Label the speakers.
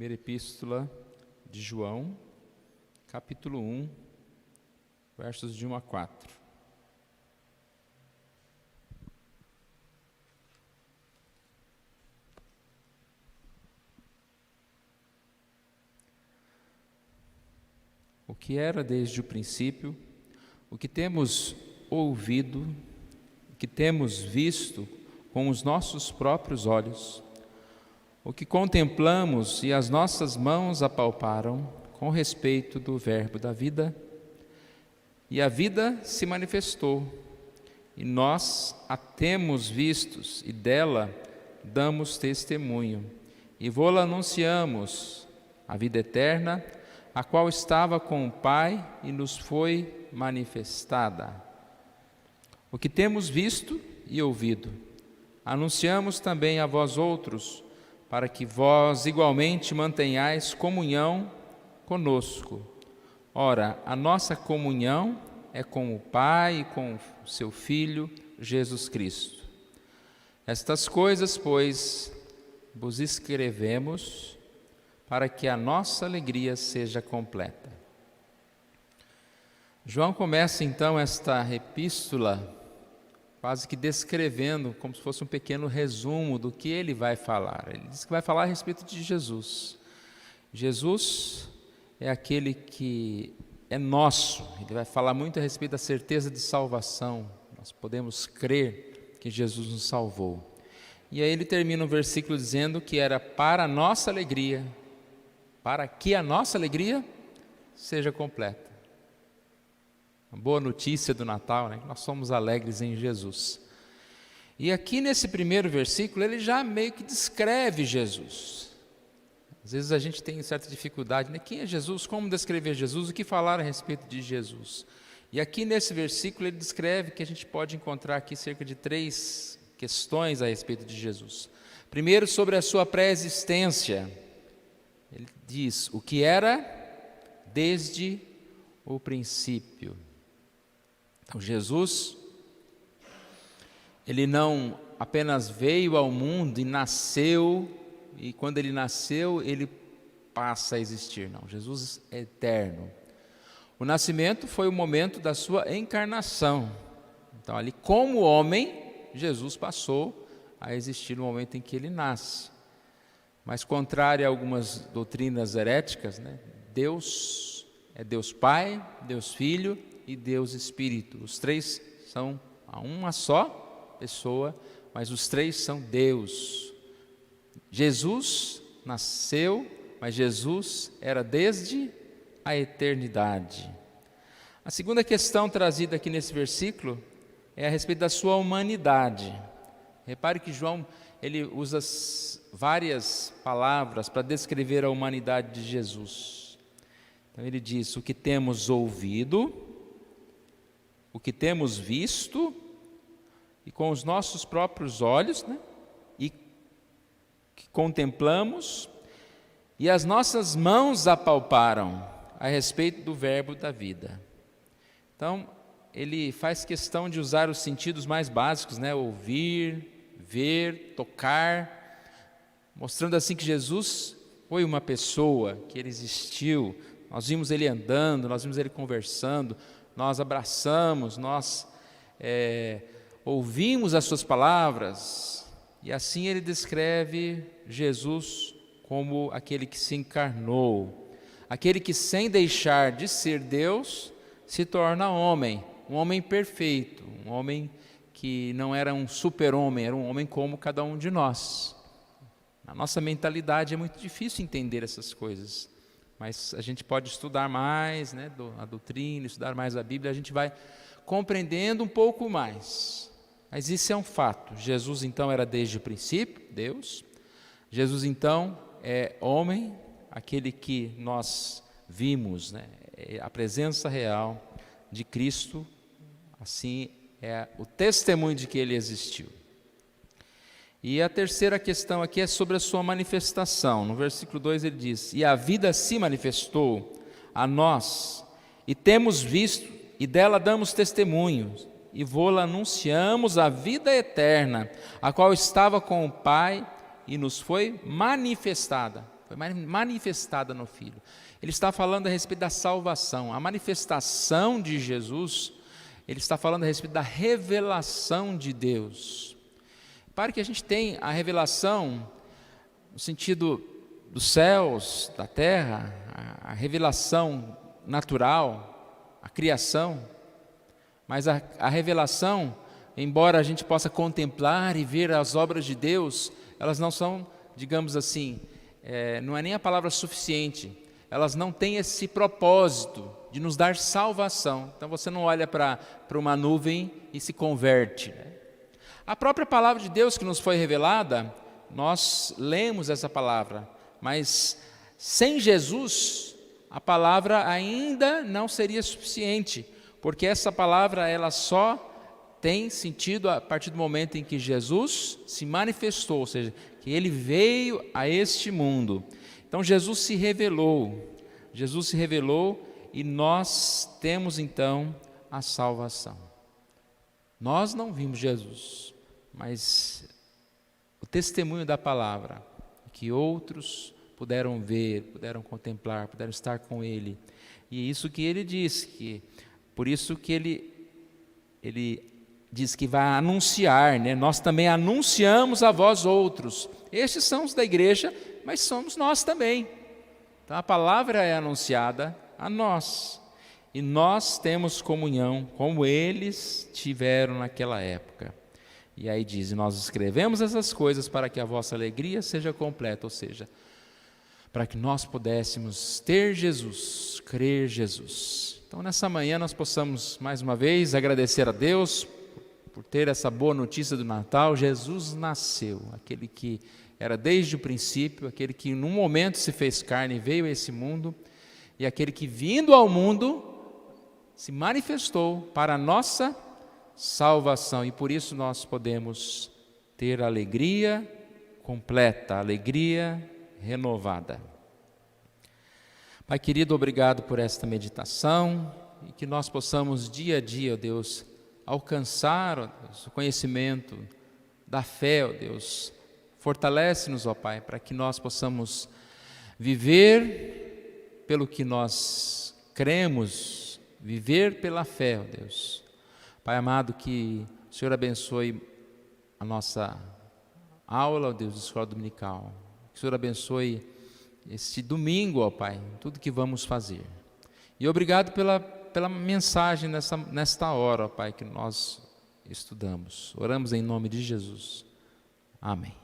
Speaker 1: Primeira Epístola de João, capítulo 1, versos de 1 a 4. O que era desde o princípio, o que temos ouvido, o que temos visto com os nossos próprios olhos, o que contemplamos e as nossas mãos apalparam com respeito do Verbo da vida, e a vida se manifestou, e nós a temos vistos, e dela damos testemunho, e vô-la anunciamos, a vida eterna, a qual estava com o Pai e nos foi manifestada. O que temos visto e ouvido, anunciamos também a vós outros, para que vós igualmente mantenhais comunhão conosco. Ora, a nossa comunhão é com o Pai e com o seu Filho, Jesus Cristo. Estas coisas, pois, vos escrevemos para que a nossa alegria seja completa. João começa então esta epístola quase que descrevendo, como se fosse um pequeno resumo do que ele vai falar. Ele diz que vai falar a respeito de Jesus. Jesus é aquele que é nosso. Ele vai falar muito a respeito da certeza de salvação. Nós podemos crer que Jesus nos salvou. E aí ele termina o versículo dizendo que era para a nossa alegria, para que a nossa alegria seja completa. Uma boa notícia do Natal, né? Nós somos alegres em Jesus. E aqui nesse primeiro versículo, ele já meio que descreve Jesus. Às vezes a gente tem certa dificuldade, né? Quem é Jesus? Como descrever Jesus? O que falar a respeito de Jesus? E aqui nesse versículo ele descreve que a gente pode encontrar aqui cerca de 3 questões a respeito de Jesus. Primeiro, sobre a sua pré-existência. Ele diz o que era desde o princípio. Então, Jesus, ele não apenas veio ao mundo e nasceu, e quando ele nasceu, ele passa a existir. Não, Jesus é eterno. O nascimento foi o momento da sua encarnação. Então, ali, como homem, Jesus passou a existir no momento em que ele nasce. Mas, contrário a algumas doutrinas heréticas, né, Deus é Deus Pai, Deus Filho e Deus Espírito. Os 3 são uma só pessoa, mas os 3 são Deus. Jesus nasceu, mas Jesus era desde a eternidade. A segunda questão trazida aqui nesse versículo é a respeito da sua humanidade. Repare que João ele usa várias palavras para descrever a humanidade de Jesus. Então ele diz o que temos ouvido, o que temos visto, e com os nossos próprios olhos, né? E que contemplamos, e as nossas mãos apalparam a respeito do Verbo da vida. Então, ele faz questão de usar os sentidos mais básicos, né? Ouvir, ver, tocar, mostrando assim que Jesus foi uma pessoa, que ele existiu. Nós vimos ele andando, nós vimos ele conversando, nós abraçamos, nós ouvimos as suas palavras, e assim ele descreve Jesus como aquele que se encarnou, aquele que sem deixar de ser Deus, se torna homem, um homem perfeito, um homem que não era um super-homem, era um homem como cada um de nós. Na nossa mentalidade é muito difícil entender essas coisas, mas a gente pode estudar mais, né, a doutrina, estudar mais a Bíblia, a gente vai compreendendo um pouco mais. Mas isso é um fato. Jesus então era desde o princípio, Deus. Jesus então é homem, aquele que nós vimos, né, a presença real de Cristo, assim é o testemunho de que ele existiu. E a terceira questão aqui é sobre a sua manifestação. No versículo 2 ele diz: e a vida se manifestou a nós, e temos visto, e dela damos testemunhos, e vô-la anunciamos a vida eterna, a qual estava com o Pai e nos foi manifestada. foi manifestada no Filho. Ele está falando a respeito da salvação. A manifestação de Jesus, ele está falando a respeito da revelação de Deus. Para que a gente tenha a revelação no sentido dos céus, da terra, a revelação natural, a criação, mas a revelação, embora a gente possa contemplar e ver as obras de Deus, elas não são, digamos assim, não é nem a palavra suficiente, elas não têm esse propósito de nos dar salvação. Então você não olha para uma nuvem e se converte, né? A própria palavra de Deus que nos foi revelada, nós lemos essa palavra, mas sem Jesus, a palavra ainda não seria suficiente, porque essa palavra ela só tem sentido a partir do momento em que Jesus se manifestou, ou seja, que ele veio a este mundo. Então Jesus se revelou e nós temos então a salvação. Nós não vimos Jesus, mas o testemunho da palavra, que outros puderam ver, puderam contemplar, puderam estar com ele. E é isso que ele diz, por isso que ele diz que vai anunciar, né? Nós também anunciamos a vós outros. Estes são os da igreja, mas somos nós também. Então a palavra é anunciada a nós. E nós temos comunhão como eles tiveram naquela época. E aí diz, nós escrevemos essas coisas para que a vossa alegria seja completa, ou seja, para que nós pudéssemos ter Jesus, crer Jesus. Então nessa manhã nós possamos mais uma vez agradecer a Deus por ter essa boa notícia do Natal. Jesus nasceu, aquele que era desde o princípio, aquele que num momento se fez carne e veio a esse mundo, e aquele que vindo ao mundo se manifestou para a nossa salvação, e por isso nós podemos ter alegria completa, alegria renovada. Pai querido, obrigado por esta meditação, e que nós possamos dia a dia, ó Deus, alcançar, ó Deus, o conhecimento da fé, ó Deus. Fortalece-nos, ó Pai, para que nós possamos viver pelo que nós cremos, viver pela fé, ó Deus. Pai amado, que o Senhor abençoe a nossa aula, ó Deus, de escola dominical. Que o Senhor abençoe este domingo, ó Pai, tudo que vamos fazer. E obrigado pela mensagem nesta hora, ó Pai, que nós estudamos. Oramos em nome de Jesus. Amém.